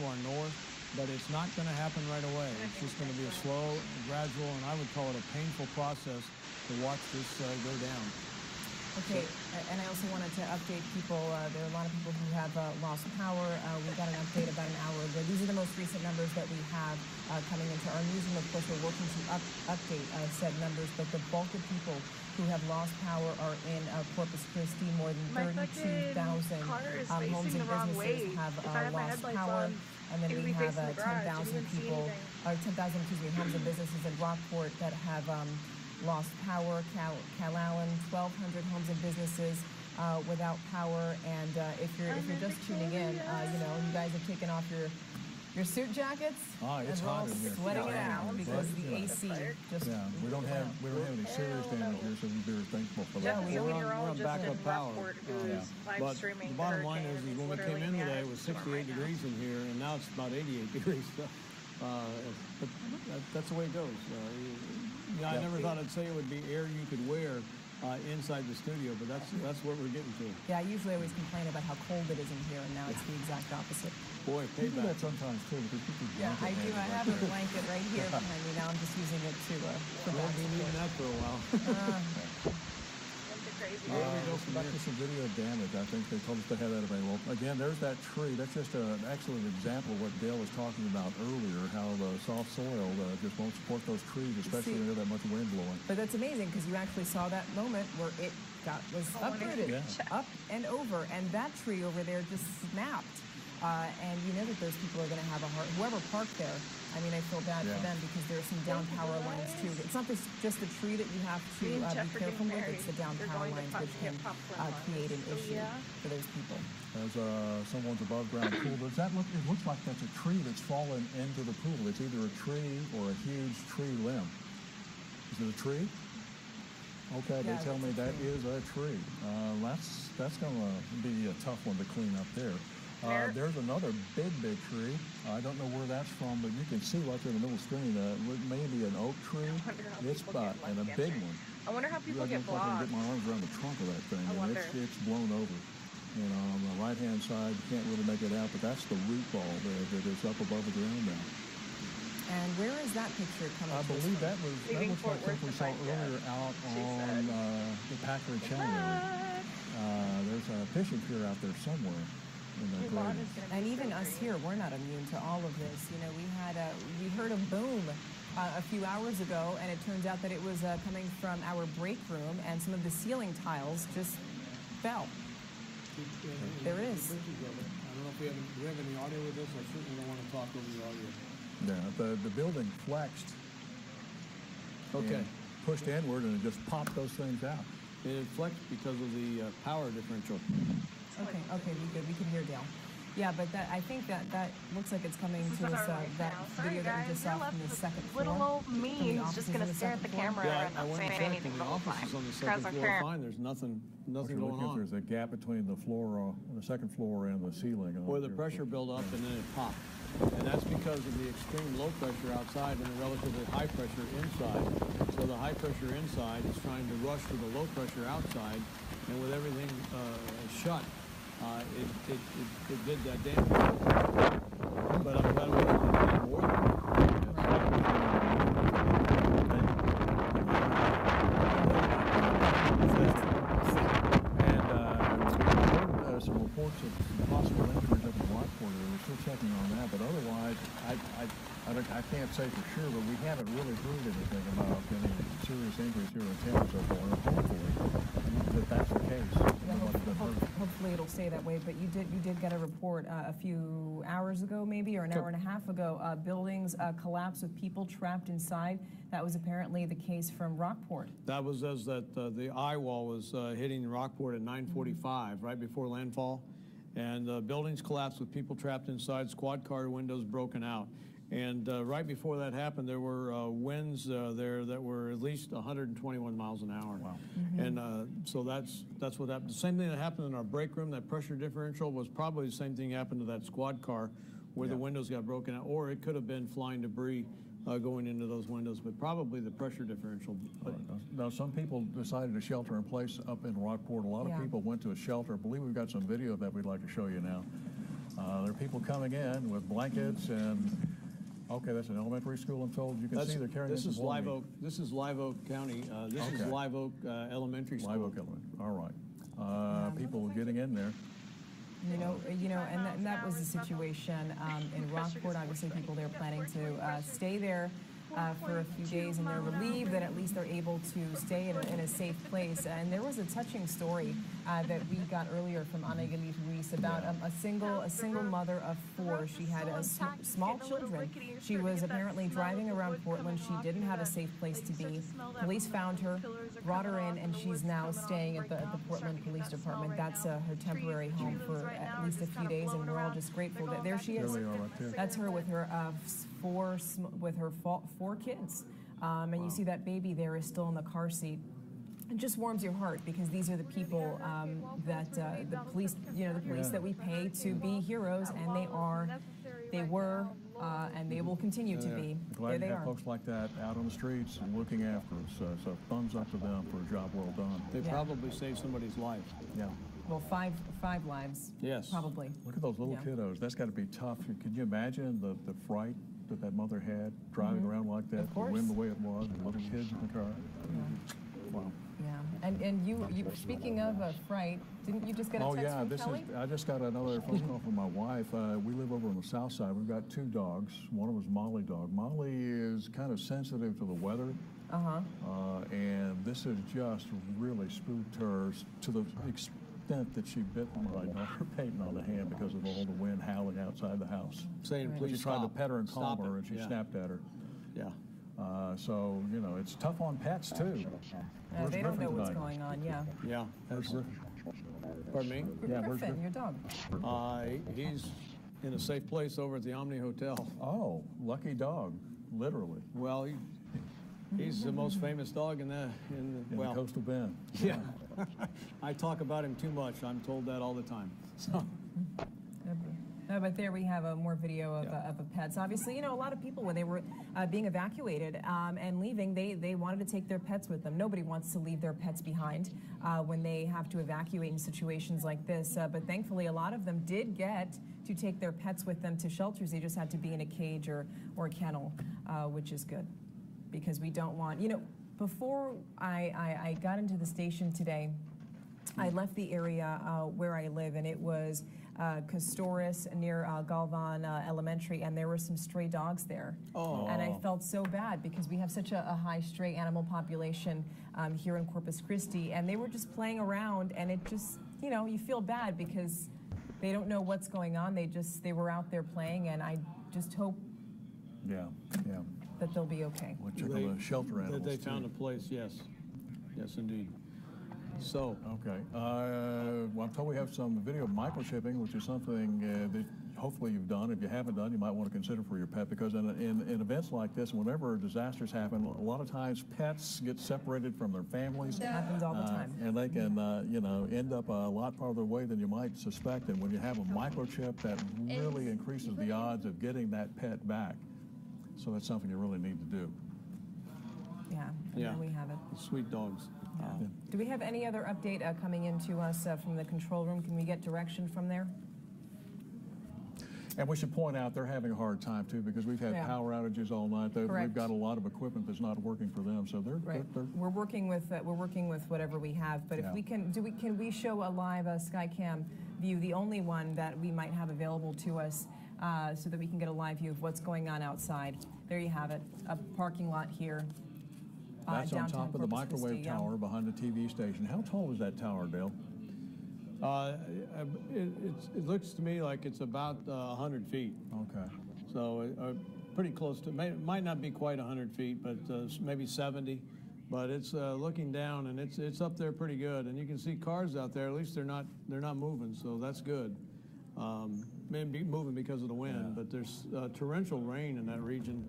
our north, but it's not going to happen right away. It's just going to be a slow, gradual, and I would call it a painful process to watch this go down. Okay, and I also wanted to update people. There are a lot of people who have lost power. We got an update about an hour ago. These are the most recent numbers that we have coming into our newsroom. Of course, we're working to update said numbers, but the bulk of people who have lost power are in Corpus Christi. More than 32,000 homes and businesses have lost power. And then we have 10,000 people, or 10,000, homes and businesses in Rockport that have lost power. Calallen, 1,200 homes and businesses without power. And if you're just tuning in, you guys have taken off your suit jackets. It's hot in here. Sweating it out because the AC just. Yeah, we don't have any serious damage here, so we're very thankful for that. We're on backup power. But the bottom line is when we came in today, it was 68 degrees in here, and now it's about 88 degrees. But that's the way it goes. I never thought I'd say it would be air you could wear inside the studio, but that's what we're getting to. Yeah, I usually always complain about how cold it is in here, and now it's the exact opposite. Boy, you do that sometimes too, because people. Yeah, I do. I have a blanket right here behind me. Now I'm just using it to. Won't be needing that for a while. Let's go back to some video damage. I think they told us to have that available. Again, there's that tree. That's just an excellent example of what Dale was talking about earlier, how the soft soil just won't support those trees, especially when there's that much wind blowing. But that's amazing because you actually saw that moment where it was uprooted, up and over, and that tree over there just snapped. And you know that those people are going to have a hard, whoever parked there, I mean, I feel bad for them because there are some down power lines too. It's not just the tree that you have to be careful with, it's the down power lines which can create an issue for those people. As someone's above ground pool, it looks like that's a tree that's fallen into the pool. It's either a tree or a huge tree limb. Is it a tree? Okay, they tell me that is a tree. That's going to be a tough one to clean up there. There's another big tree. I don't know where that's from, but you can see right there in the middle screen, maybe an oak tree. It's and a big one. I wonder how people get blocked. I can get my arms around the trunk of that thing, and it's blown over. On the right-hand side, you can't really make it out, but that's the root ball there that is up above the ground now. And where is that picture coming from? I believe that looks like something we saw earlier out on the Packard Channel. There's a fishing pier out there somewhere. And even us here, we're not immune to all of this. We heard a boom a few hours ago, and it turns out that it was coming from our break room, and some of the ceiling tiles just fell. There it is. I don't know if we have any audio with this. I certainly don't want to talk over the audio. Yeah, the building flexed. Okay. Pushed inward, and it just popped those things out. It flexed because of the power differential. Okay, we can hear Dale. Yeah, but I think that looks like it's coming to us, that video that we just saw from the second floor. Little old me's just going to stare at the camera and not say anything the whole time. The office is on the second floor fine. There's nothing going on. There's a gap between the floor, the second floor, and the ceiling. Where the pressure built up and then it popped. And that's because of the extreme low pressure outside and the relatively high pressure inside. So the high pressure inside is trying to rush to the low pressure outside, and with everything shut, it did that damage. But I'm glad we didn't more than And some reports of possible injuries up in Rockport. We're still checking on that, but otherwise, I can't say for sure, but we haven't really heard anything about any serious injuries here in town so far. Hopefully, that's the case. Hopefully it'll stay that way, but you did get a report a few hours ago, maybe, or an hour and a half ago, buildings collapse with people trapped inside. That was apparently the case from Rockport. That was as the eye wall was hitting Rockport at 9:45, right before landfall, and buildings collapsed with people trapped inside, squad car windows broken out. And right before that happened, there were winds there that were at least 121 miles an hour. Wow. And so that's what happened. The same thing that happened in our break room, that pressure differential, was probably the same thing happened to that squad car where the windows got broken out, or it could have been flying debris going into those windows, but probably the pressure differential. Now, some people decided to shelter in place up in Rockport. A lot of people went to a shelter. I believe we've got some video of that we'd like to show you now. There are people coming in with blankets and, okay, that's an elementary school, I'm told. You can see they're carrying this is Live Oak. This is Live Oak County. This is Live Oak Elementary School. Live Oak Elementary, all right. People getting in there. And that was the situation in Rockport. Obviously, people there planning to stay there for a few days, and they're relieved that at least they're able to stay in a safe place. And there was a touching story that we got earlier from Ana Galit Ruiz about a single mother of 4. She had small children. She was apparently driving around Portland. She didn't have a safe place to be. Police found her, brought her in, and she's now staying at the Portland Police Department. That's her temporary home for at least a few days, and we're all just grateful that there she is. That's her with her four kids, and you see that baby there is still in the car seat. It just warms your heart because these are the people that the police, the police that we pay to be heroes, and they were, and they will continue to be. Glad to have folks like that out on the streets and looking after us. So thumbs up to them for a job well done. They probably saved somebody's life. Yeah. Well, five lives. Yes. Probably. Look at those little kiddos. That's got to be tough. Can you imagine the fright that mother had driving around like that, the wind the way it was, and little kids in the car? Wow. Yeah, and you speaking of fright, didn't you just get a text from Kelly? I just got another phone call from my wife. We live over on the south side. We've got 2 dogs. One of them is Molly dog. Molly is kind of sensitive to the weather. And this has just really spooked her to the extent that she bit my daughter Peyton on the hand because of all the wind howling outside the house. Saying, please she tried to pet her and calm her, and she snapped at her. Yeah. So, it's tough on pets, too. They don't know what's going on, Yeah. Where's Griffin? Pardon me? Yeah, Griffin, your dog. He's in a safe place over at the Omni Hotel. Oh, lucky dog, literally. Well, he's the most famous dog in the Coastal Bend. Yeah. I talk about him too much. I'm told that all the time. So. But there we have more video of pets. Obviously, a lot of people, when they were being evacuated and leaving, they wanted to take their pets with them. Nobody wants to leave their pets behind when they have to evacuate in situations like this. But thankfully, a lot of them did get to take their pets with them to shelters. They just had to be in a cage or a kennel, which is good, because we don't want, before I got into the station today, I left the area where I live, and it was Castoris near Galvan Elementary, and there were some stray dogs there. Oh. And I felt so bad because we have such a high stray animal population here in Corpus Christi, and they were just playing around, and it just, you feel bad because they don't know what's going on. They were out there playing, and I just hope that they'll be okay. We'll check on the shelter animals. That they found a place, yes. Yes, indeed. So. Okay. Well, I'm told we have some video microchipping, which is something that hopefully you've done. If you haven't done, you might want to consider for your pet, because in events like this, whenever disasters happen, a lot of times pets get separated from their families. It happens all the time. And they can, end up a lot farther away than you might suspect. And when you have a microchip, that really increases the odds of getting that pet back. So that's something you really need to do. Yeah, and there we have it. Sweet dogs. Do we have any other update coming in to us from the control room? Can we get direction from there? And we should point out they're having a hard time too, because we've had power outages all night. We've got a lot of equipment that's not working for them, so they're we're working with whatever we have. But if we can we show a live Skycam view, the only one that we might have available to us, so that we can get a live view of what's going on outside. There you have it, a parking lot here. That's on top of the microwave tower behind the TV station. How tall is that tower, Dale? It looks to me like it's about 100 feet. Okay. So pretty close to, might not be quite 100 feet, but maybe 70. But it's looking down, and it's up there pretty good. And you can see cars out there. At least they're not moving, so that's good. Maybe moving because of the wind, but there's torrential rain in that region.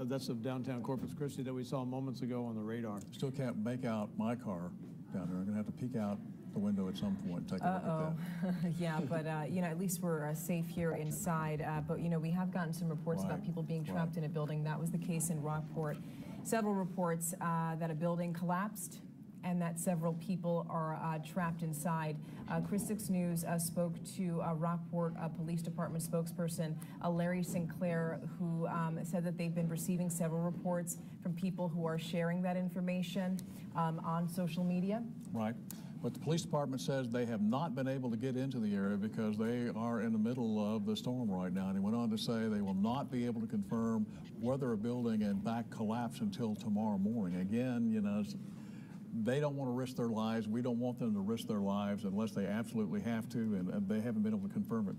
That's of downtown Corpus Christi that we saw moments ago on the radar. Still can't make out my car down there. I'm going to have to peek out the window at some point and take a look at that. Yeah, but at least we're safe here inside. But we have gotten some reports about people being trapped in a building. That was the case in Rockport. Several reports that a building collapsed and that several people are trapped inside. Chris 6 News spoke to Rockport Police Department spokesperson Larry Sinclair, who said that they've been receiving several reports from people who are sharing that information on social media. Right. But the police department says they have not been able to get into the area because they are in the middle of the storm right now. And he went on to say they will not be able to confirm whether a building in fact collapsed until tomorrow morning. Again, you know, they don't want to risk their lives. We don't want them to risk their lives unless they absolutely have to, and they haven't been able to confirm it.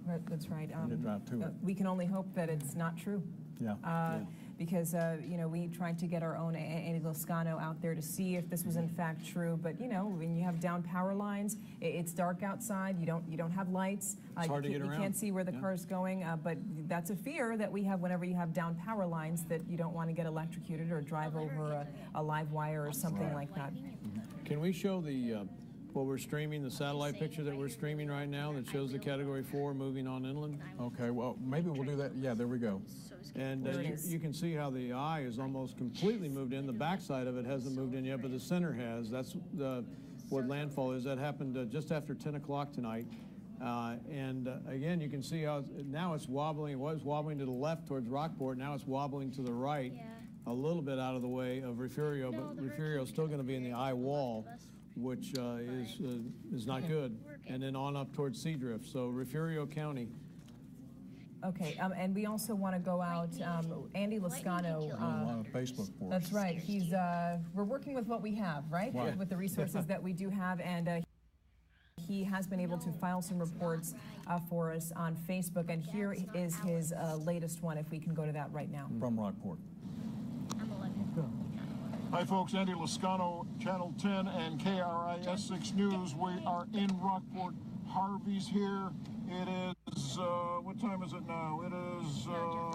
Right, that's right. Drive to it. We can only hope that it's not true. Yeah. Because, you know, we tried to get our own Andy Lascano out there to see if this was in fact true. But, you know, when you have down power lines, it's dark outside. You don't have lights. It's hard to get around. You can't see where the car's going. But that's a fear that we have whenever you have down power lines, that you don't want to get electrocuted or drive over a live wire or something like that. Can we show the what we're streaming, the satellite picture that we're streaming right now that shows the Category 4 moving on inland? Okay, well, maybe we'll do that. Yeah, there we go. And you can see how the eye is almost completely moved in. The backside of it hasn't moved in yet, but the center has. That's what landfall is. That happened just after 10 o'clock tonight. Again, you can see how now it's wobbling. It was wobbling to the left towards Rockport. Now it's wobbling to the right, a little bit out of the way of Refugio, but Refugio is still going to be in the eye wall, which is not good. And then on up towards Seadrift. So Refugio County. Okay, and we also want to go out, Andy Lascano. On Facebook for us. That's right. He's we're working with what we have, right? With the resources that we do have, and he has been able to file some reports for us on Facebook, and here is his latest one, if we can go to that right now. From Rockport. Hi folks, Andy Lascano, Channel 10 and KRIS 6 News. We are in Rockport. Harvey's here. It is, what time is it now? It is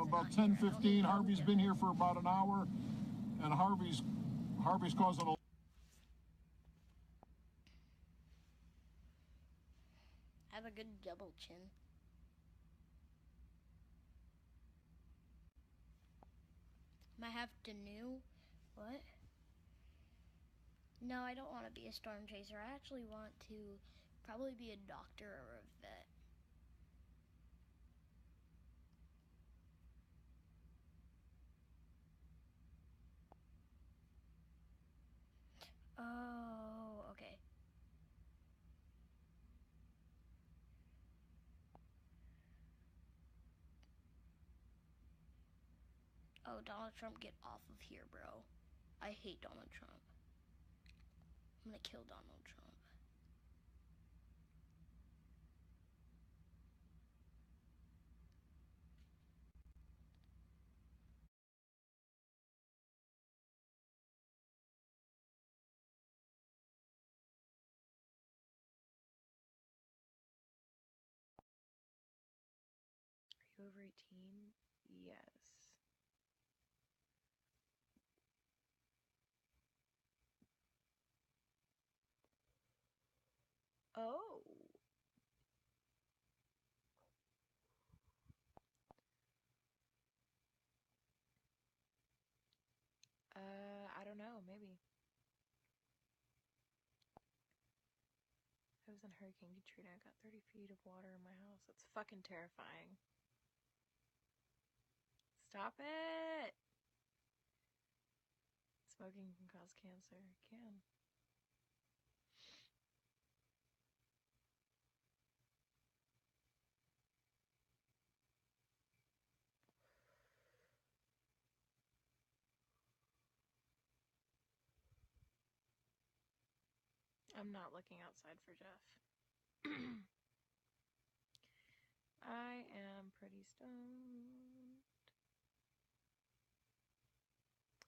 about 10:15. Harvey's been here for about an hour, and Harvey's causing a... Have a good double chin. Might have to new. What? No, I don't want to be a storm chaser. I actually want to probably be a doctor or a vet. Oh, okay. Oh, Donald Trump, get off of here, bro. I hate Donald Trump. I'm gonna kill Donald Trump. Are you over 18? Yes. Oh. I don't know, maybe. I was in Hurricane Katrina. I got 30 feet of water in my house. That's fucking terrifying. Stop it! Smoking can cause cancer. It can. I'm not looking outside for Jeff. I am pretty stoned.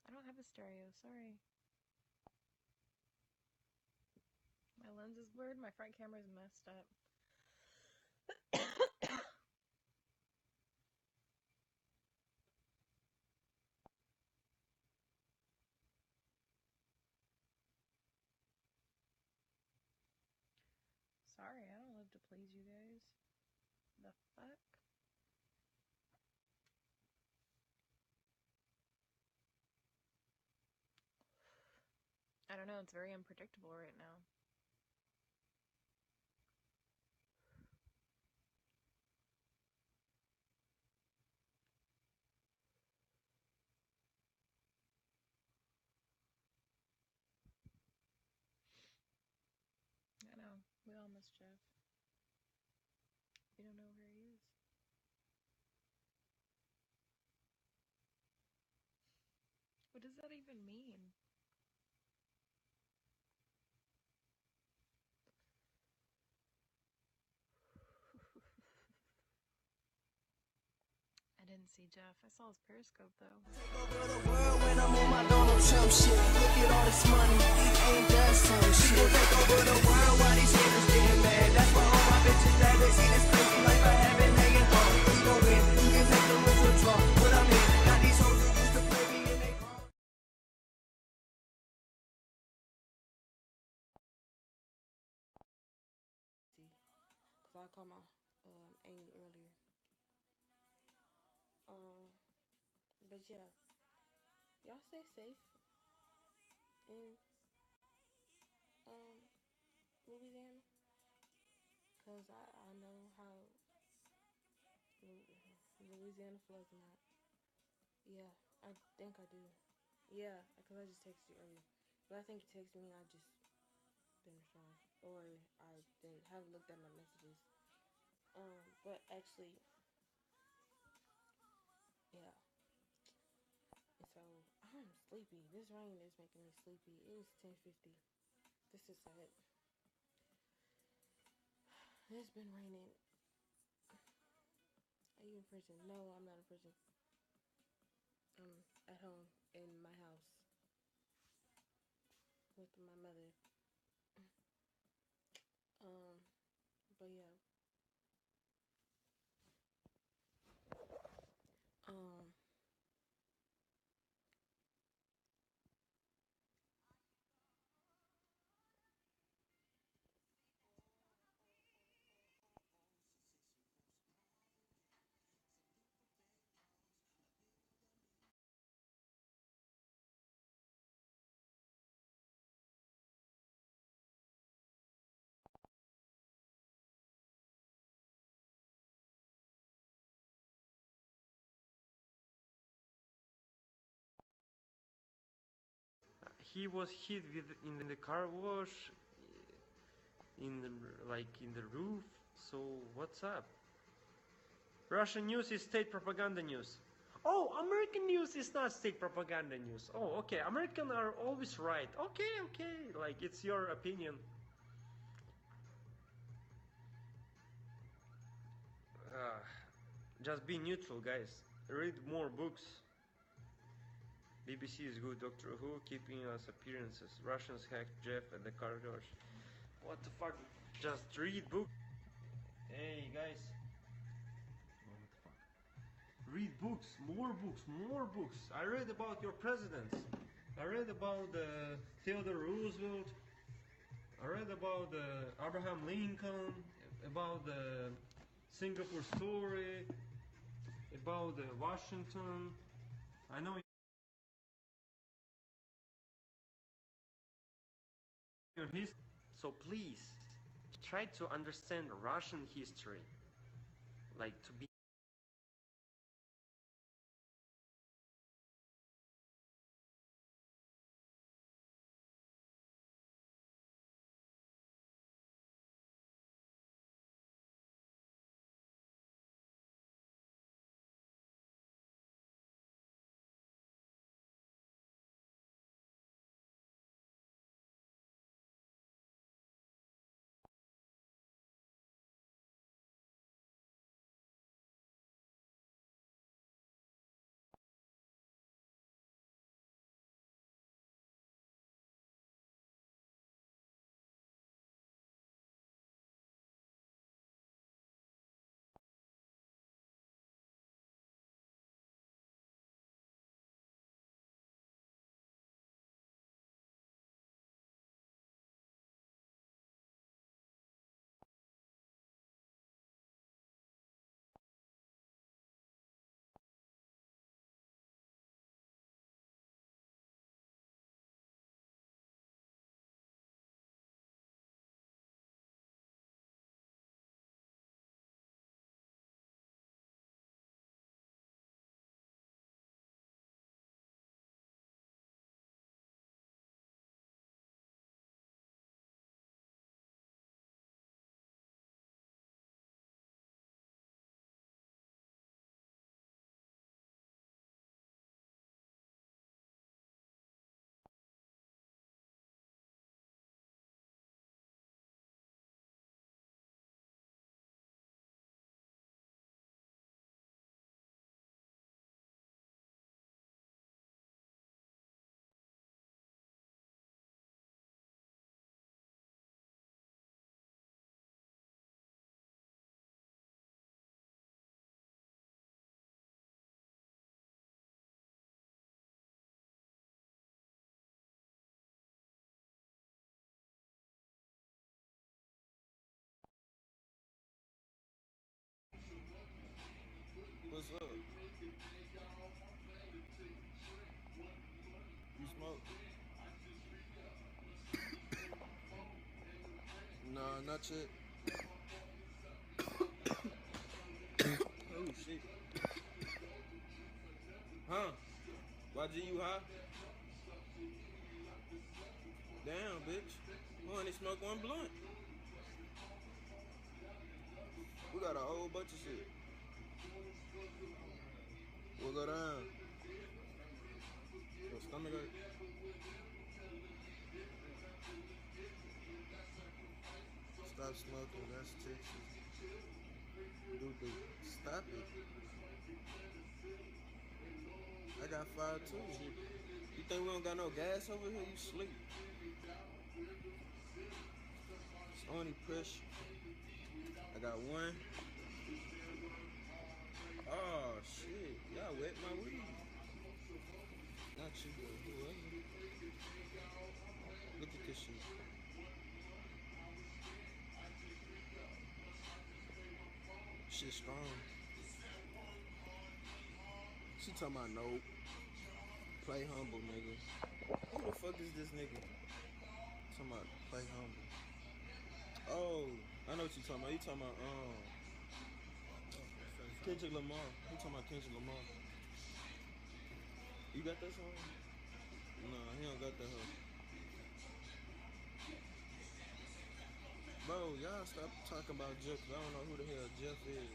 I don't have a stereo, sorry. My lens is blurred, my front camera's messed up. Sorry, I don't live to please you guys. The fuck? I don't know, it's very unpredictable right now. I know, we all miss Jeff. We don't know where he is. What does that even mean? I didn't see Jeff. I saw his Periscope though. Take over the world when I'm on my Donald Trump shit. Look at all this money, ain't that some shit? People take over the world while these haters getting mad. That's why all my bitches rather see this crazy life I have been hanging on. We gon' win, you can take the wins or draw. What I'm in, got these hoes who used to play me and they wrong. Cause I called my Amy earlier. But yeah, y'all stay safe in Louisiana, cause I know how Louisiana floods and that. Yeah, I think I do. Yeah, cause I just texted you earlier, but I think you texted me and I just didn't respond, or I haven't looked at my messages. But actually, yeah. And so I'm sleepy. This rain is making me sleepy. It is 10:50. This is it. It's been raining. Are you in prison? No, I'm not in prison. I'm at home in my house with my mother. But yeah. Um, he was hit with in the car wash, in the, like in the roof. So what's up? Russian news is state propaganda news. Oh, American news is not state propaganda news. Oh, okay. Americans are always right. Okay, okay. Like it's your opinion. Just be neutral, guys. Read more books. BBC is good. Doctor Who keeping us appearances. Russians hacked Jeff at the Carworsh. What the fuck? Just read book. Hey guys. What the fuck? Read books, more books, more books. I read about your presidents. I read about Theodore Roosevelt. I read about Abraham Lincoln. About the Singapore story. About Washington. I know your history. So please try to understand Russian history, like to be You smoke? Nah, not yet. Oh shit. Huh? YG, you high? Damn, bitch. We only smoke one blunt. We got a whole bunch of shit. We'll go down. Your stomach hurt? Stop smoking, that's Texas. Dude, stop it. I got 5 too. You think we don't got no gas over here? You sleep. It's only pressure. I got 1. Oh shit, y'all wet my weed. Not you, but whoever. Look at this shit. Shit strong. She talking about no. Play humble, nigga. Who the fuck is this nigga? Talking about play humble. Oh, I know what you talking about. You talking about Kendrick Lamar. You talking about Kendrick Lamar. You got that song? Nah, he don't got that hoe. Bro, y'all stop talking about Jeff, 'cause I don't know who the hell Jeff is.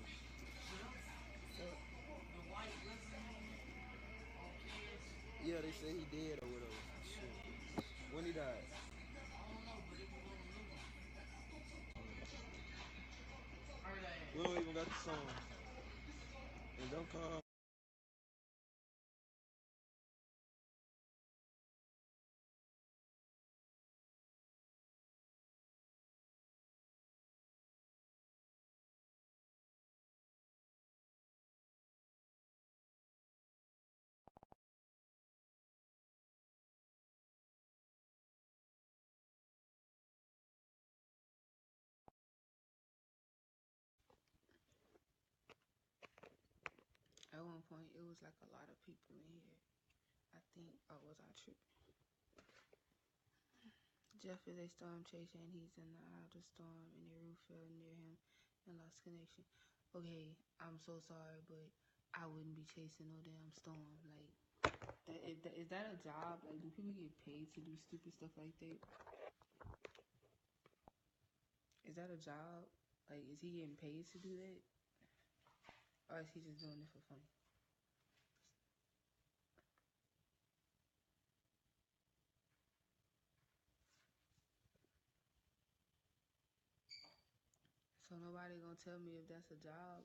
Yeah, they say he dead or whatever. Shit. When he died? We don't even got the song. And don't call. At one point, it was like a lot of people in here. I think, was I tripping? Jeff is a storm chaser and he's in the eye of the storm and a roof fell near him and lost connection. Okay, I'm so sorry, but I wouldn't be chasing no damn storm. Like, is that a job? Like, do people get paid to do stupid stuff like that? Is that a job? Like, is he getting paid to do that? Or is he just doing it for fun? So nobody gonna tell me if that's a job?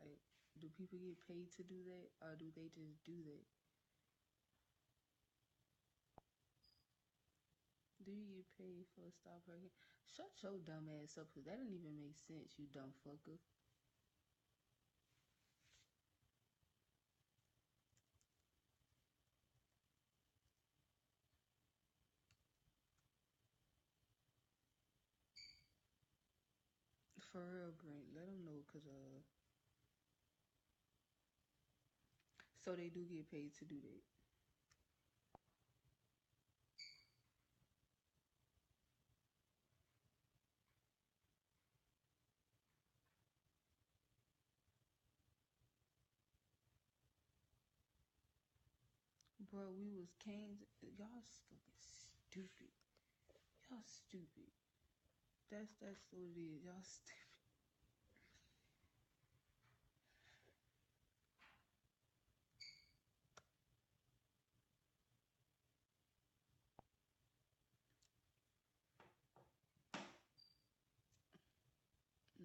Like, do people get paid to do that? Or do they just do that? Do you get paid for a stop working? Shut your dumb ass up, because that didn't even make sense, you dumb fucker. For real, Brent, let them know, because, so they do get paid to do that. Bro, we was Canes. Y'all fucking stupid. Y'all stupid. That's what it is. Y'all stupid.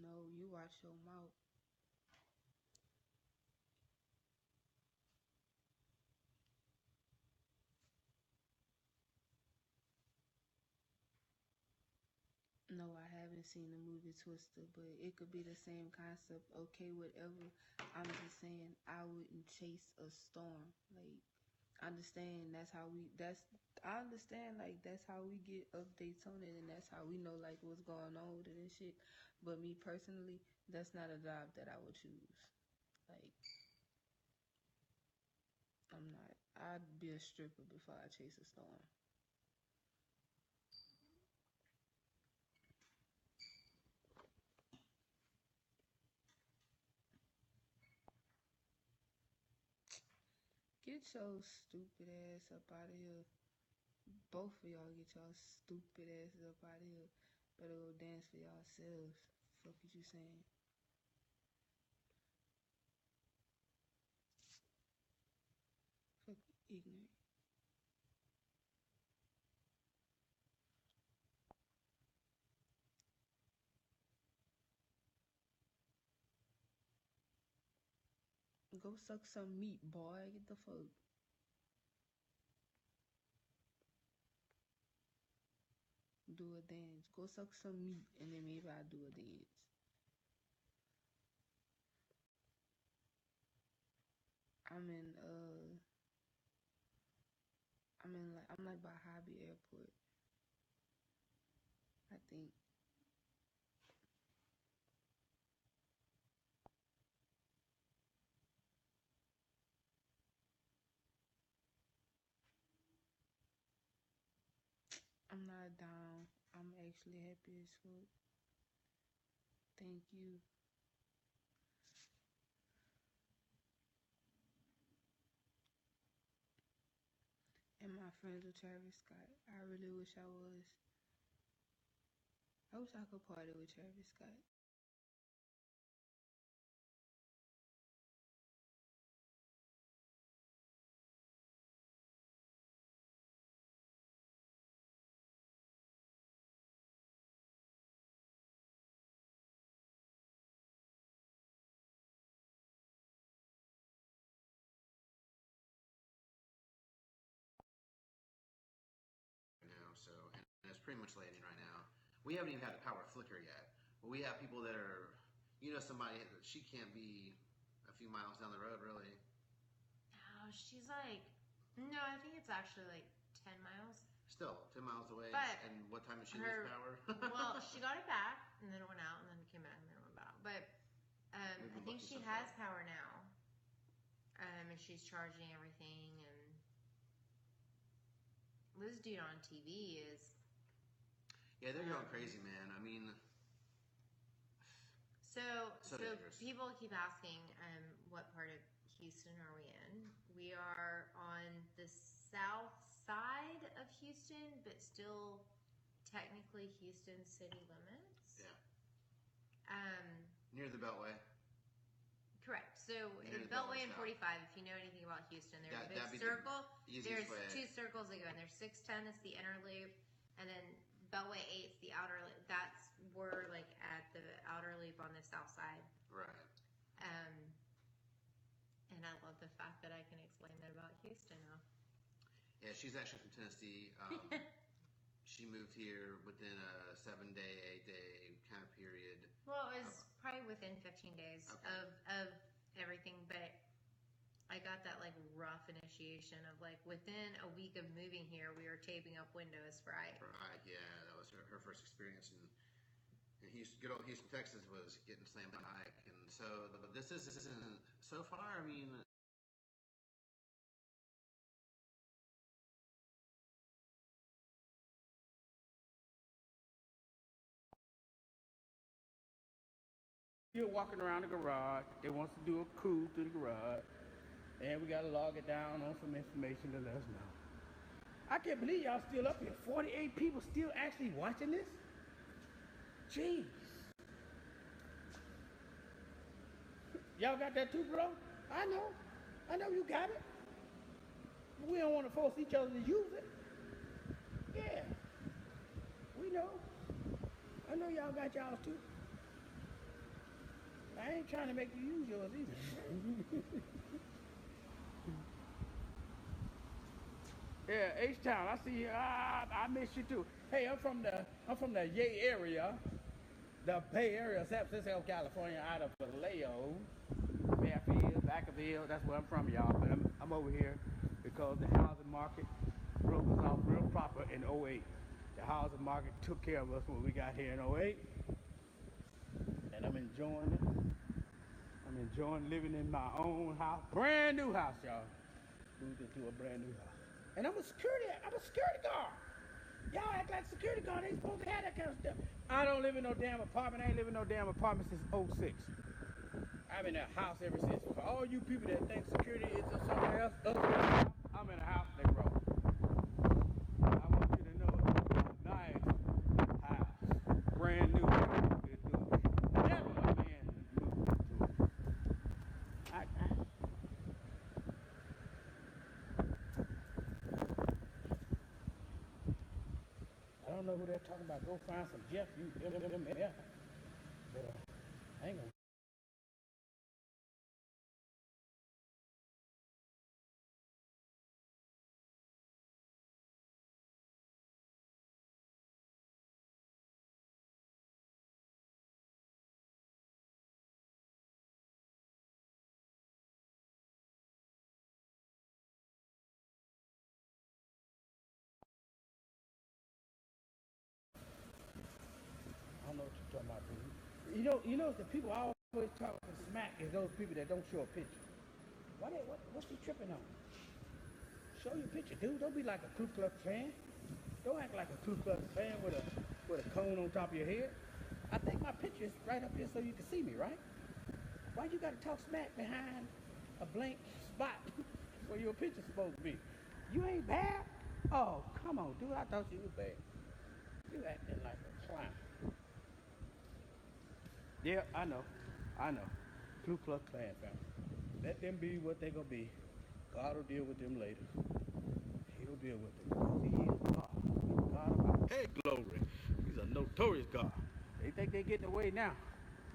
No, you watch your mouth. No, I haven't seen the movie Twister, but it could be the same concept. Okay, whatever. I'm just saying I wouldn't chase a storm. Like, I understand I understand, like, that's how we get updates on it, and that's how we know, like, what's going on with it and shit. But me personally, that's not a job that I would choose. Like, I'd be a stripper before I chase a storm. Get your stupid ass up out of here. Both of y'all get y'all stupid asses up out of here. Better go dance for yourselves. Fuck what you saying? Fuck ignorant. Go suck some meat, boy. Get the fuck. Do a dance. Go suck some meat and then maybe I'll do a dance. I'm like by Hobby Airport. I think. I'm not down. I'm actually happy as fuck. Thank you. And my friends with Travis Scott. I really wish I was. I wish I could party with Travis Scott. Now, so and it's pretty much landing right now. We haven't even had the power flicker yet, but we have people that are, somebody that she can't be a few miles down the road, really. Oh, she's like, no, I think it's actually like 10 miles. Still 10 miles away. But and what time does she lose power? Well, she got it back and then it went out and then it came back and then it went back. But I think she has power now. And she's charging everything, and this dude on TV is. Yeah, they're going crazy, man. I mean. So people keep asking, what part of Houston are we in? We are on the south side of Houston, but still technically Houston city limits. Yeah. Near the Beltway. Correct. So Beltway and 45, if you know anything about Houston, there's a big circle. There's two circles that go in. There's 610, it's the inner loop, and then Beltway 8 is the outer loop. That's we're like at the outer loop on the south side. Right. And I love the fact that I can explain that about Houston now. Yeah, she's actually from Tennessee. She moved here within a 7-day, 8-day kind of period. Well, it was probably within 15 days of everything, but I got that like rough initiation of like within a week of moving here, we were taping up windows for Ike. Right, yeah, that was her first experience in Houston, good old Houston, Texas, was getting slammed by Ike. And so this isn't, so far, I mean, You're walking around the garage. They want to do a cruise through the garage. And we got to log it down on some information to let us know. I can't believe y'all still up here. 48 people still actually watching this? Jeez. Y'all got that too, bro? I know. I know you got it. But we don't want to force each other to use it. Yeah. We know. I know y'all got y'all too. I ain't trying to make you use yours either. Yeah, H-Town, I see you. I miss you too. Hey, I'm from the Yay area, the Bay Area, San Francisco, California, out of Vallejo, Fairfield, Vacaville. That's where I'm from, y'all. But I'm over here because the housing market broke us off real proper in 08. The housing market took care of us when we got here in 08. And I'm enjoying it. I'm enjoying living in my own house. Brand new house, y'all. moved into a brand new house. And I'm a security guard. Y'all act like security guard ain't supposed to have that kind of stuff. I don't live in no damn apartment. I ain't lived in no damn apartment since '06. I've been in a house ever since. For all you people that think security is somewhere else, I'm in a house, they roll. I want you to know it. Nice house. Brand new. Never a man moved into it. I don't know who they're talking about. Go find some Jeff. Yeah. But I ain't gonna. I don't know what you're talking about, dude. You know the people always talking smack is those people that don't show a picture. What's he tripping on? Show your picture, dude. Don't be like a Ku Klux fan. Don't act like a Ku Klux fan with a cone on top of your head. I think my picture is right up here so you can see me, right? Why you gotta talk smack behind a blank spot where your picture's supposed to be? You ain't bad? Oh, come on, dude. I thought you was bad. You acting like a clown. Yeah, I know. Ku Klux Klan family. Let them be what they gonna be. God will deal with them later. He'll deal with them. He is God. He's God of our head glory. He's a notorious God. They think they're getting away now.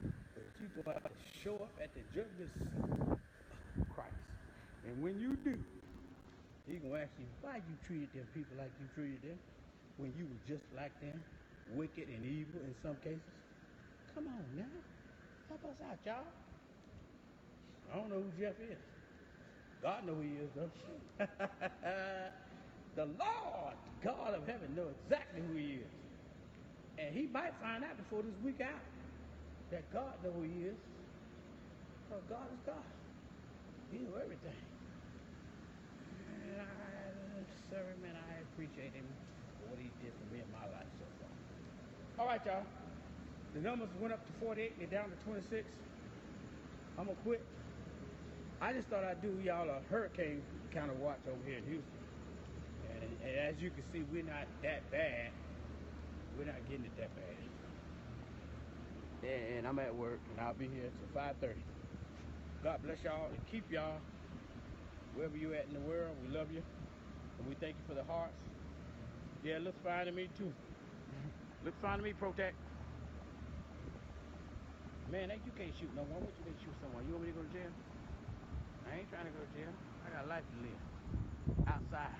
But you gonna have to show up at the judgment seat of Christ. And when you do, he gonna ask you why you treated them people like you treated them when you were just like them, wicked and evil in some cases. Come on now. Help us out, y'all. I don't know who Jeff is. God knows who he is, though. The Lord, God of heaven, knows exactly who he is. And he might find out before this week out that God knows who he is. Because God is God. He knows everything. And I appreciate him for what he did for me in my life so far. All right, y'all. The numbers went up to 48, they're down to 26. I'm going to quit. I just thought I'd do y'all a hurricane kind of watch over here in Houston. And as you can see, we're not that bad. We're not getting it that bad. And I'm at work, and I'll be here till 5:30. God bless y'all and keep y'all wherever you at in the world. We love you, and we thank you for the hearts. Yeah, it looks fine to me, too. Looks fine to me, Protect. Man, you can't shoot no one. What you gonna shoot someone? You want me to go to jail? I ain't trying to go to jail. I got a life to live. Outside.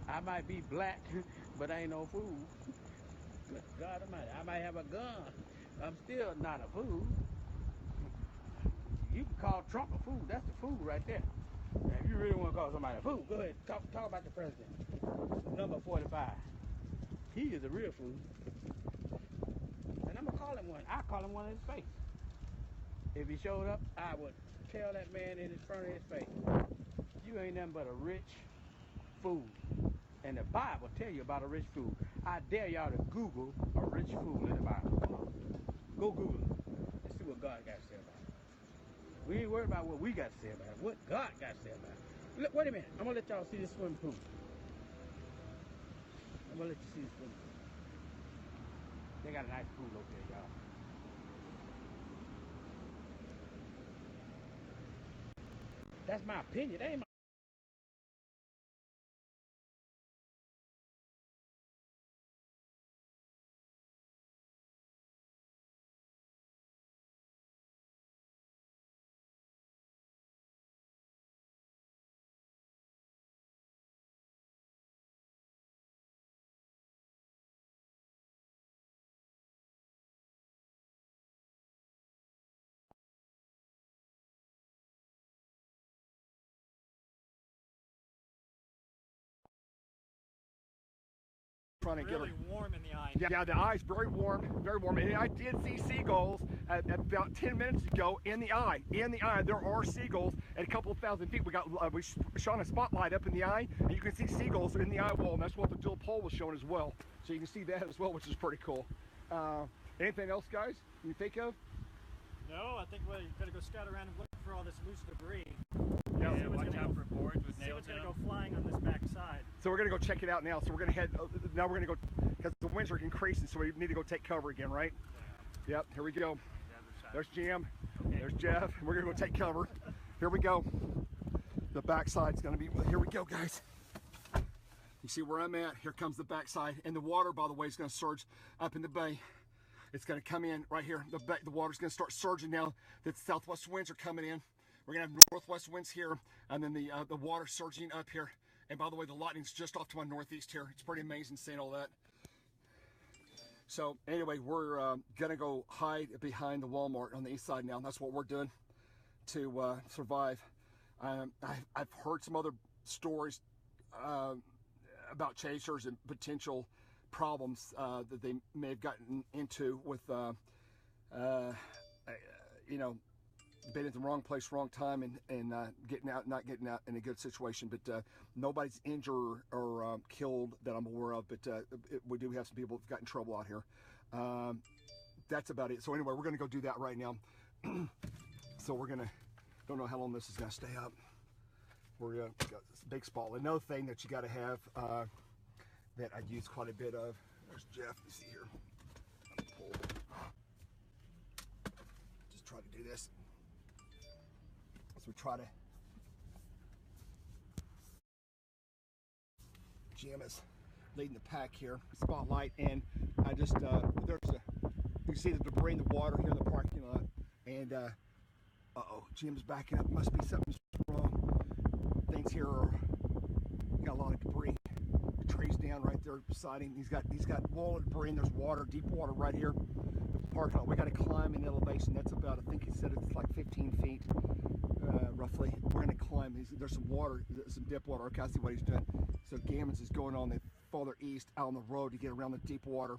I might be black, but I ain't no fool. God Almighty, I might have a gun. I'm still not a fool. You can call Trump a fool. That's the fool right there. Now, if you really want to call somebody a fool, go ahead. Talk about the president. Number 45. He is a real fool. And I'm going to call him one. I'll call him one in his face. If he showed up, I would tell that man in front of his face, you ain't nothing but a rich fool. And the Bible tell you about a rich fool. I dare y'all to Google a rich fool in the Bible. Come on. Go Google it and see what God got to say about it. We ain't worried about what we got to say about it. What God got to say about it. Look, wait a minute. I'm going to let y'all see this swimming pool. I'm going to let you see this swimming pool. They got a nice pool over there, y'all. That's my opinion. That ain't my trying to get her. Really warm in the eye. Yeah, the eye's very warm, and I did see seagulls at about 10 minutes ago in the eye. There are seagulls at a couple of thousand feet. We shone a spotlight up in the eye, and you can see seagulls in the eye wall, and that's what the dual pole was showing as well. So you can see that as well, which is pretty cool. Anything else, guys, you think of? No, I think we're gonna go scout around and look for all this loose debris. Yeah, watch out for boards with nails. See what's gonna go flying on this back side. So we're gonna go check it out now. So we're gonna head. Now we're gonna go because the winds are increasing, so we need to go take cover again, right? Yeah. Yep. Here we go. There's Jim. Okay. There's Jeff. We're gonna go take cover. Here we go. The backside's gonna be. Here we go, guys. You see where I'm at? Here comes the backside, and the water, by the way, is gonna surge up in the bay. It's going to come in right here. The water's going to start surging now that the southwest winds are coming in. We're going to have northwest winds here, and then the water surging up here. And by the way, the lightning's just off to my northeast here. It's pretty amazing seeing all that. So anyway, we're going to go hide behind the Walmart on the east side now. That's what we're doing to survive. I've heard some other stories about chasers and potential problems that they may have gotten into with you know, being at the wrong place, wrong time, and not getting out in a good situation. But nobody's injured or killed that I'm aware of. But we do have some people who've gotten in trouble out here. That's about it. So anyway, we're gonna go do that right now. So we're gonna, don't know how long this is gonna stay up. We're gonna got this big spotlight. Another thing that you got to have that I use quite a bit of. There's Jeff. You see here. Pull. Just try to do this. So we try to. Jim is leading the pack here. Spotlight, and I just you see the debris in the water here in the parking lot, and Jim's backing up. Must be something wrong. Things here are got a lot of debris. Trees down right there beside him. He's got wall of debris, and there's water, deep water right here. The parking lot. We got to climb in elevation. That's about, I think he said it's like 15 feet, roughly. We're gonna climb. There's some water, some dip water. Okay, I see what he's doing. So Gammons is going on the farther east out on the road to get around the deep water.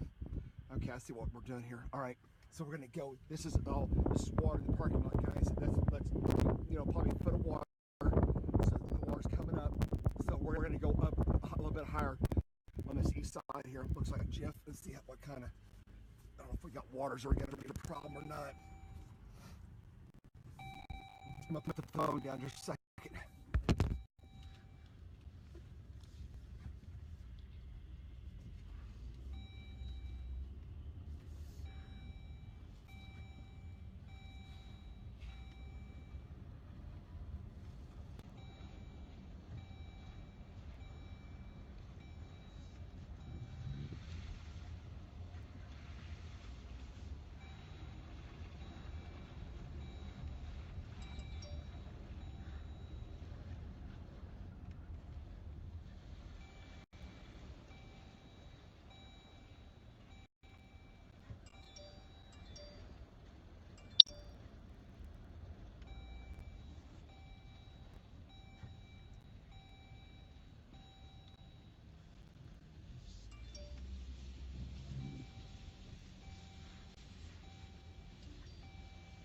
Okay, I see what we're doing here. All right, so we're gonna go. This is water in the parking lot, guys. That's you know, probably a foot of water. So the water's coming up. So we're gonna go up a little bit higher on this east side here. Looks like Jeff. Let's see what kind of. I don't know if we got waters or gonna be a problem or not. I'm gonna put the phone down just a second.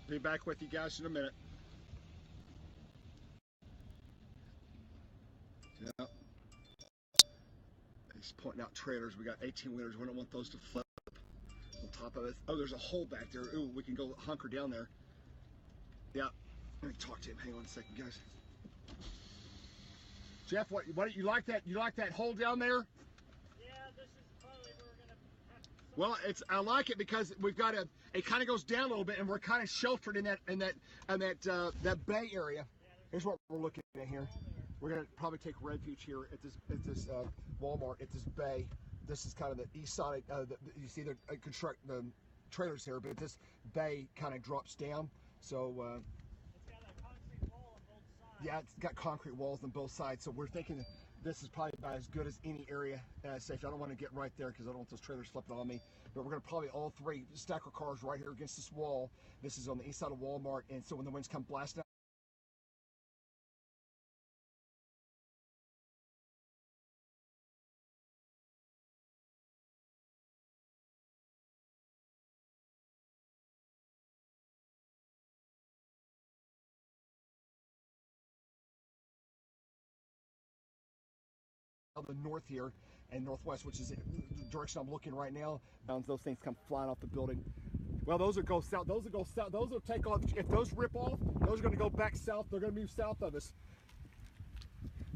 Be back with you guys in a minute. Yeah. He's pointing out trailers. We got 18-wheelers. We don't want those to flip on top of us. Oh, there's a hole back there. Ooh, we can go hunker down there. Yeah. Let me talk to him. Hang on a second, guys. Jeff, what you like that? You like that hole down there? Yeah, this is probably where we're gonna have to. Well, I like it because we've got it kind of goes down a little bit, and we're kind of sheltered in that bay area. Here's what we're looking at here. We're gonna probably take refuge here at this Walmart at this bay. This is kind of the east side. You see the trailers here, but this bay kind of drops down. So it's got a concrete wall on both sides. Yeah, it's got concrete walls on both sides. So we're thinking this is probably about as good as any area safe. I don't want to get right there because I don't want those trailers slipping on me. But we're going to probably all three stack our cars right here against this wall. This is on the east side of Walmart, and so when the winds come blasting the north here and northwest, which is the direction I'm looking right now. Those things come flying off the building. Well, those will go south. Those will go south. Those will take off. If those rip off, those are going to go back south. They're going to move south of us.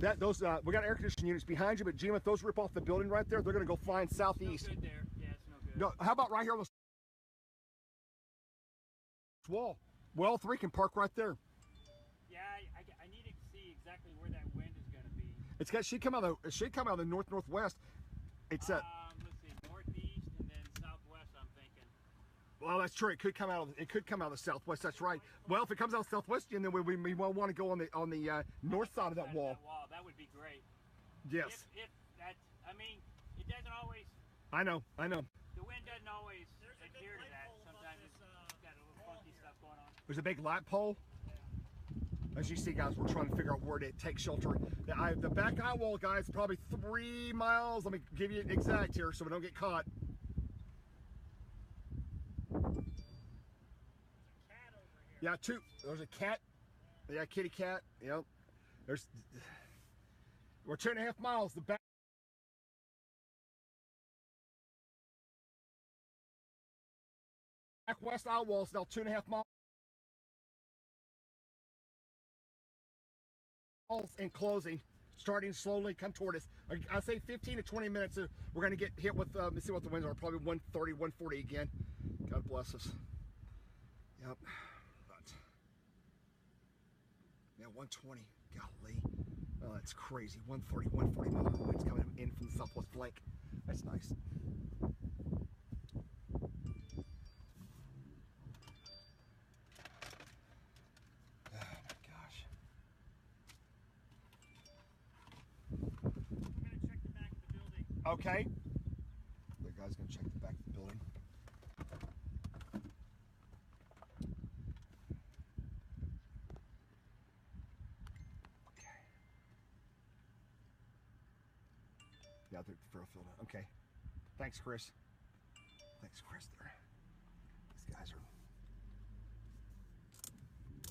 We got air conditioning units behind you, but Jim, if those rip off the building right there, they're going to go flying southeast. No good there. Yeah, it's no good. No, how about right here on the wall? Well, 3 can park right there. Yeah, I need to see exactly where that wind is going to be. It should come out of the northwest. It's let's see, northeast and then southwest. I'm thinking. Well, that's true. It could come out of the southwest. That's right. Well, if it comes out southwest, then we will want to go on the north side of that wall. That would be great. Yes. If that's, I mean, it doesn't always. I know. The wind doesn't always adhere to that. Sometimes it's got a little funky stuff going on. There's a big light pole. As you see, guys, we're trying to figure out where to take shelter. The back eye wall, guys, probably 3 miles. Let me give you an exact here so we don't get caught. Yeah, 2. There's a cat. Yeah, kitty cat. Yep. We're 2.5 miles. The back west eye wall is now 2.5 miles. And closing, starting slowly come toward us. I say 15 to 20 minutes. We're going to get hit with. Let's see what the winds are. Probably 130, 140 again. God bless us. Yep. But yeah, 120. Golly. Oh, that's crazy. 130, 140 mile per winds coming in from the southwest flank. That's nice. Okay. The guy's gonna check the back of the building. Okay. Yeah, they're filled in. Okay. Thanks, Chris. Thanks, Chris. There. These guys are.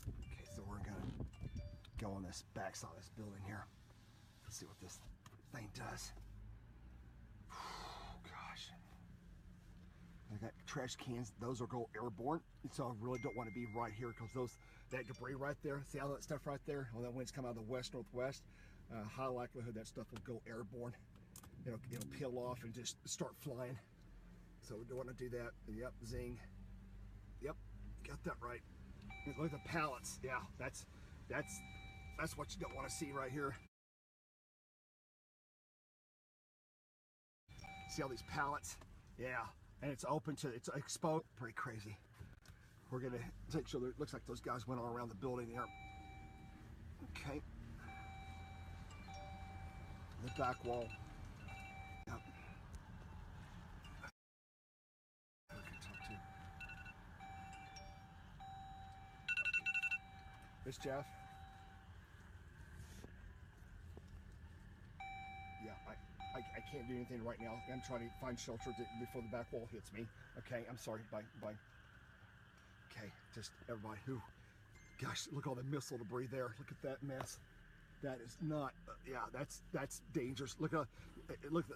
Okay, so we're gonna go on this backside of this building here. Let's see what this thing does. I got trash cans, those will go airborne, so I really don't want to be right here because that debris right there, see all that stuff right there, all that wind's coming out of the west, northwest, high likelihood that stuff will go airborne. It'll peel off and just start flying. So we don't want to do that. Yep, zing. Yep, got that right. Look at the pallets. Yeah, that's what you don't want to see right here. See all these pallets? Yeah. And it's exposed. Pretty crazy. We're gonna take sure it looks like those guys went all around the building there. Okay. The back wall. Yep. I can talk to. This Jeff. Yeah, I can't do anything right now. I'm trying to find shelter before the back wall hits me. Okay, I'm sorry. Bye. Okay, just everybody who, gosh, look at all the missile debris there. Look at that mess. That is not. Yeah, that's dangerous. Look at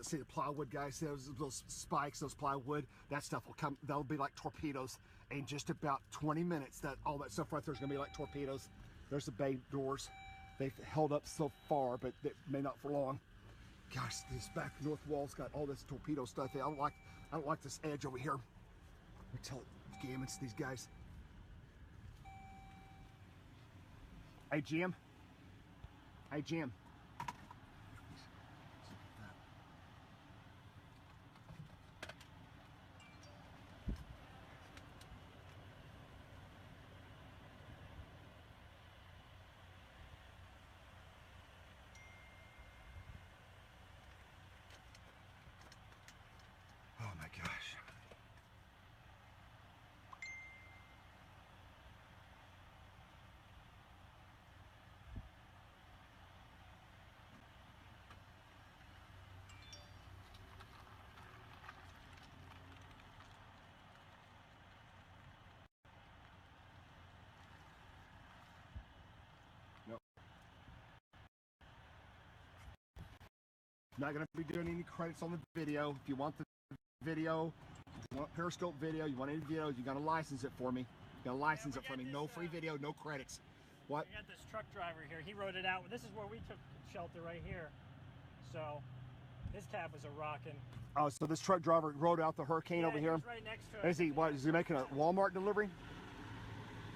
see the plywood, guys. Those spikes, those plywood. That stuff will come. That'll be like torpedoes in just about 20 minutes. All that stuff right there is gonna be like torpedoes. There's the bay doors. They've held up so far, but they may not for long. Gosh, this back north wall's got all this torpedo stuff. I don't like this edge over here. I tell it, gammons, these guys. Hey, Jim. Hey, Jim. Oh my gosh. Not going to be doing any credits on the video. If you want the video, if you want Periscope video, you want any videos, you got to license it for me. You got to license it for me. No free video, no credits. What? We got this truck driver here. He wrote it out. This is where we took shelter right here. So his cab was a rockin'. Oh, so this truck driver rode out the hurricane over here? Right next to it. Is he, what, is he making a Walmart delivery?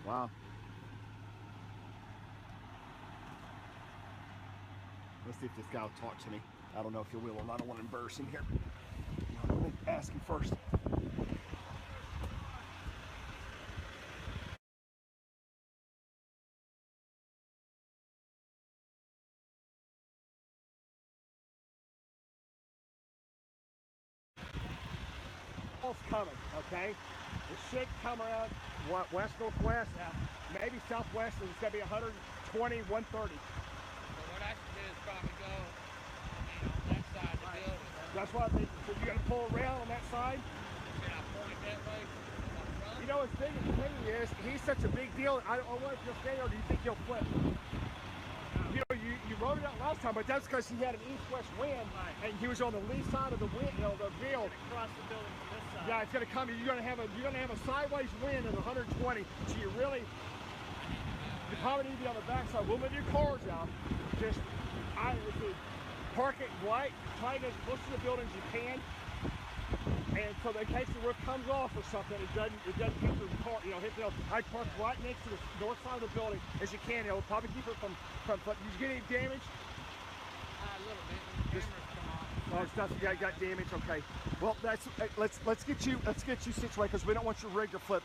Wow. Let's see if this guy will talk to me. I don't know if he will or not. I don't want to embarrass him here. Let me ask him first. Coming, okay? It should come around west northwest, maybe southwest, and it's going to be 120, 130. So what I should do is probably go on that side of the building. That's what I think. So you got to pull around on that side. Should I point that way? You know, as big as he is, he's such a big deal. I don't know if he'll stay or do you think he'll flip? You know, you wrote it out last time, but that's because he had an east-west wind, and he was on the lee side of the wind, you know, the field. Across the building from this side. Yeah, it's going to come. You're going to have a sideways wind at 120. So you probably need to be on the backside. We'll move your cars out. Just park it right, try to get as close to the building as you can. And so in case the roof comes off or something, it doesn't hit the car, you know, I'd park right next to the north side of the building as you can. It'll probably keep it from did you get any damage? A little bit. Oh, stuff got damage. Okay. Well, let's get you situated because we don't want your rig to flip.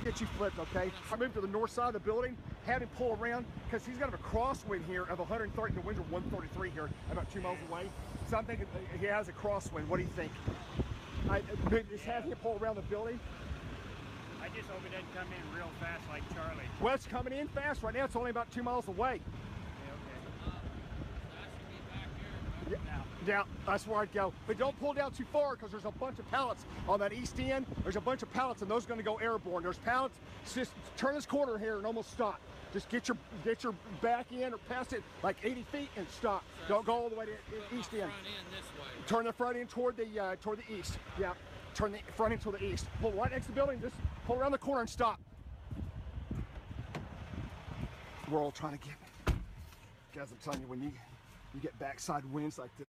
Get you flipped, okay? I moved to the north side of the building, have him pull around because he's got a crosswind here of 130. The winds are 133 here, about 2 miles away. So I'm thinking he has a crosswind. What do you think? Just have him pull around the building. I just hope it doesn't come in real fast like Charlie. Well, it's coming in fast right now. It's only about 2 miles away. Yeah, that's where I'd go. But don't pull down too far because there's a bunch of pallets on that east end. There's a bunch of pallets and those are going to go airborne. There's pallets. Just turn this corner here and almost stop. Just get your back end or past it like 80 feet and stop. So don't go all the way to the east end. Front end this way, right? Turn the front end toward the east. Yeah, turn the front end toward the east. Pull right next to the building. Just pull around the corner and stop. We're all trying to get. Guys, I'm telling you, when you get backside winds like this.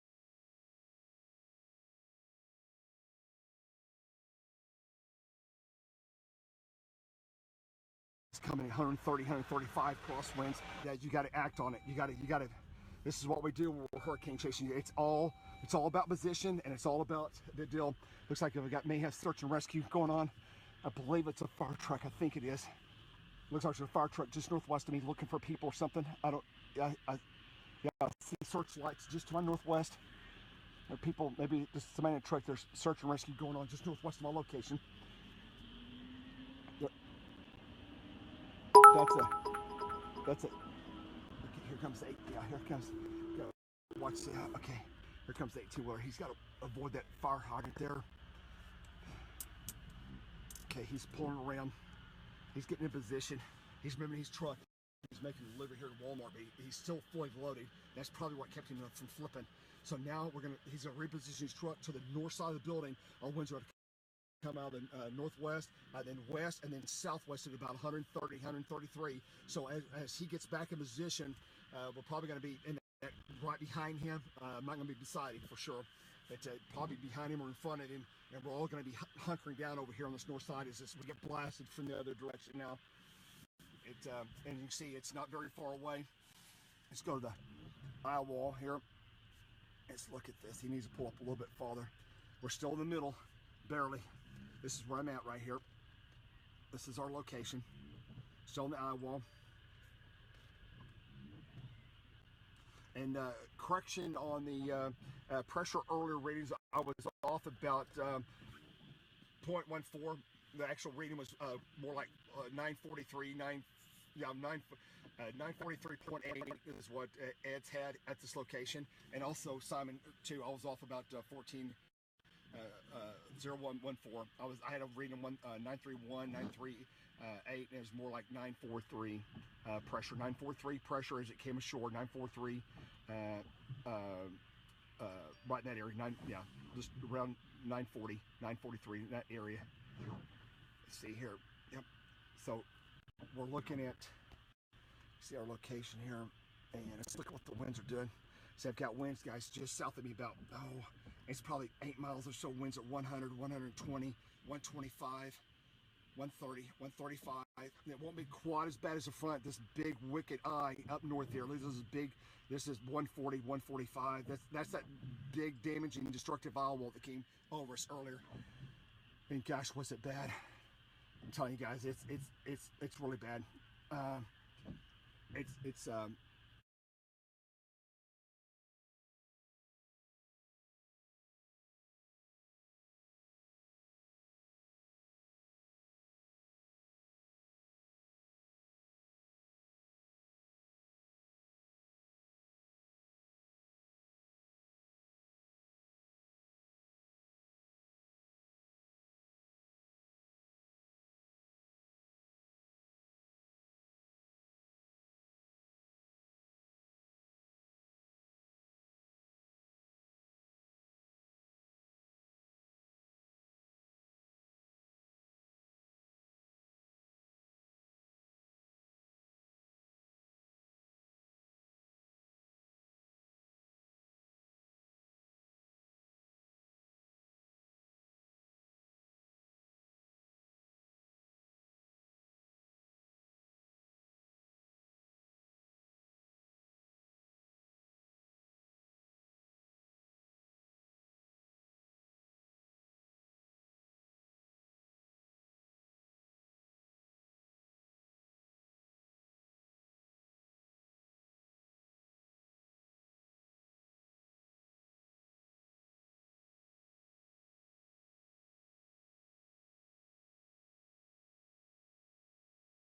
Coming in 130, 135 crosswinds. Yeah, you got to act on it. You got to. This is what we do when we're hurricane chasing. It's all about position and it's all about the deal. Looks like we may have search and rescue going on. I believe it's a fire truck. I think it is. Looks like there's a fire truck just northwest of me looking for people or something. I see searchlights just to my northwest. There are people, maybe just somebody in a truck. There's search and rescue going on just northwest of my location. That's it. Okay, here comes the 8. Yeah, here comes. Watch the. Okay, here comes the 18-wheeler. He's got to avoid that fire hydrant there. Okay, he's pulling around. He's getting in position. He's moving his truck. He's making a delivery here to Walmart, but he's still fully loaded. That's probably what kept him from flipping. So now he's gonna reposition his truck to the north side of the building. Our winds are come out of the northwest, then west, and then southwest at about 130, 133. So as he gets back in position, we're probably going to be right behind him. I'm not going to be beside him for sure, but probably behind him or in front of him, and we're all going to be hunkering down over here on this north side as we get blasted from the other direction now. And you can see it's not very far away. Let's go to the eye wall here. Let's look at this. He needs to pull up a little bit farther. We're still in the middle, barely. This is where I'm at right here. This is our location. Still on the eye wall. And correction on the pressure earlier readings, I was off about 0.14. The actual reading was more like 943, 943.8 is what Ed's had at this location, and also Simon too. I was off about 0114. I had a reading 931, 938, and it was more like 943 pressure. 943 pressure as it came ashore. 943 right in that area. Just around 940, 943 in that area. Let's see here. Yep. So we're looking at. See our location here, and let's look at what the winds are doing. So I've got winds, guys, just south of me about, it's probably 8 miles or so. Winds at 100, 120, 125, 130, 135. It won't be quite as bad as the front. This big wicked eye up north there. This is big. This is 140, 145. That's that big damaging destructive eye wall that came over us earlier. And gosh, was it bad? I'm telling you guys, it's really bad.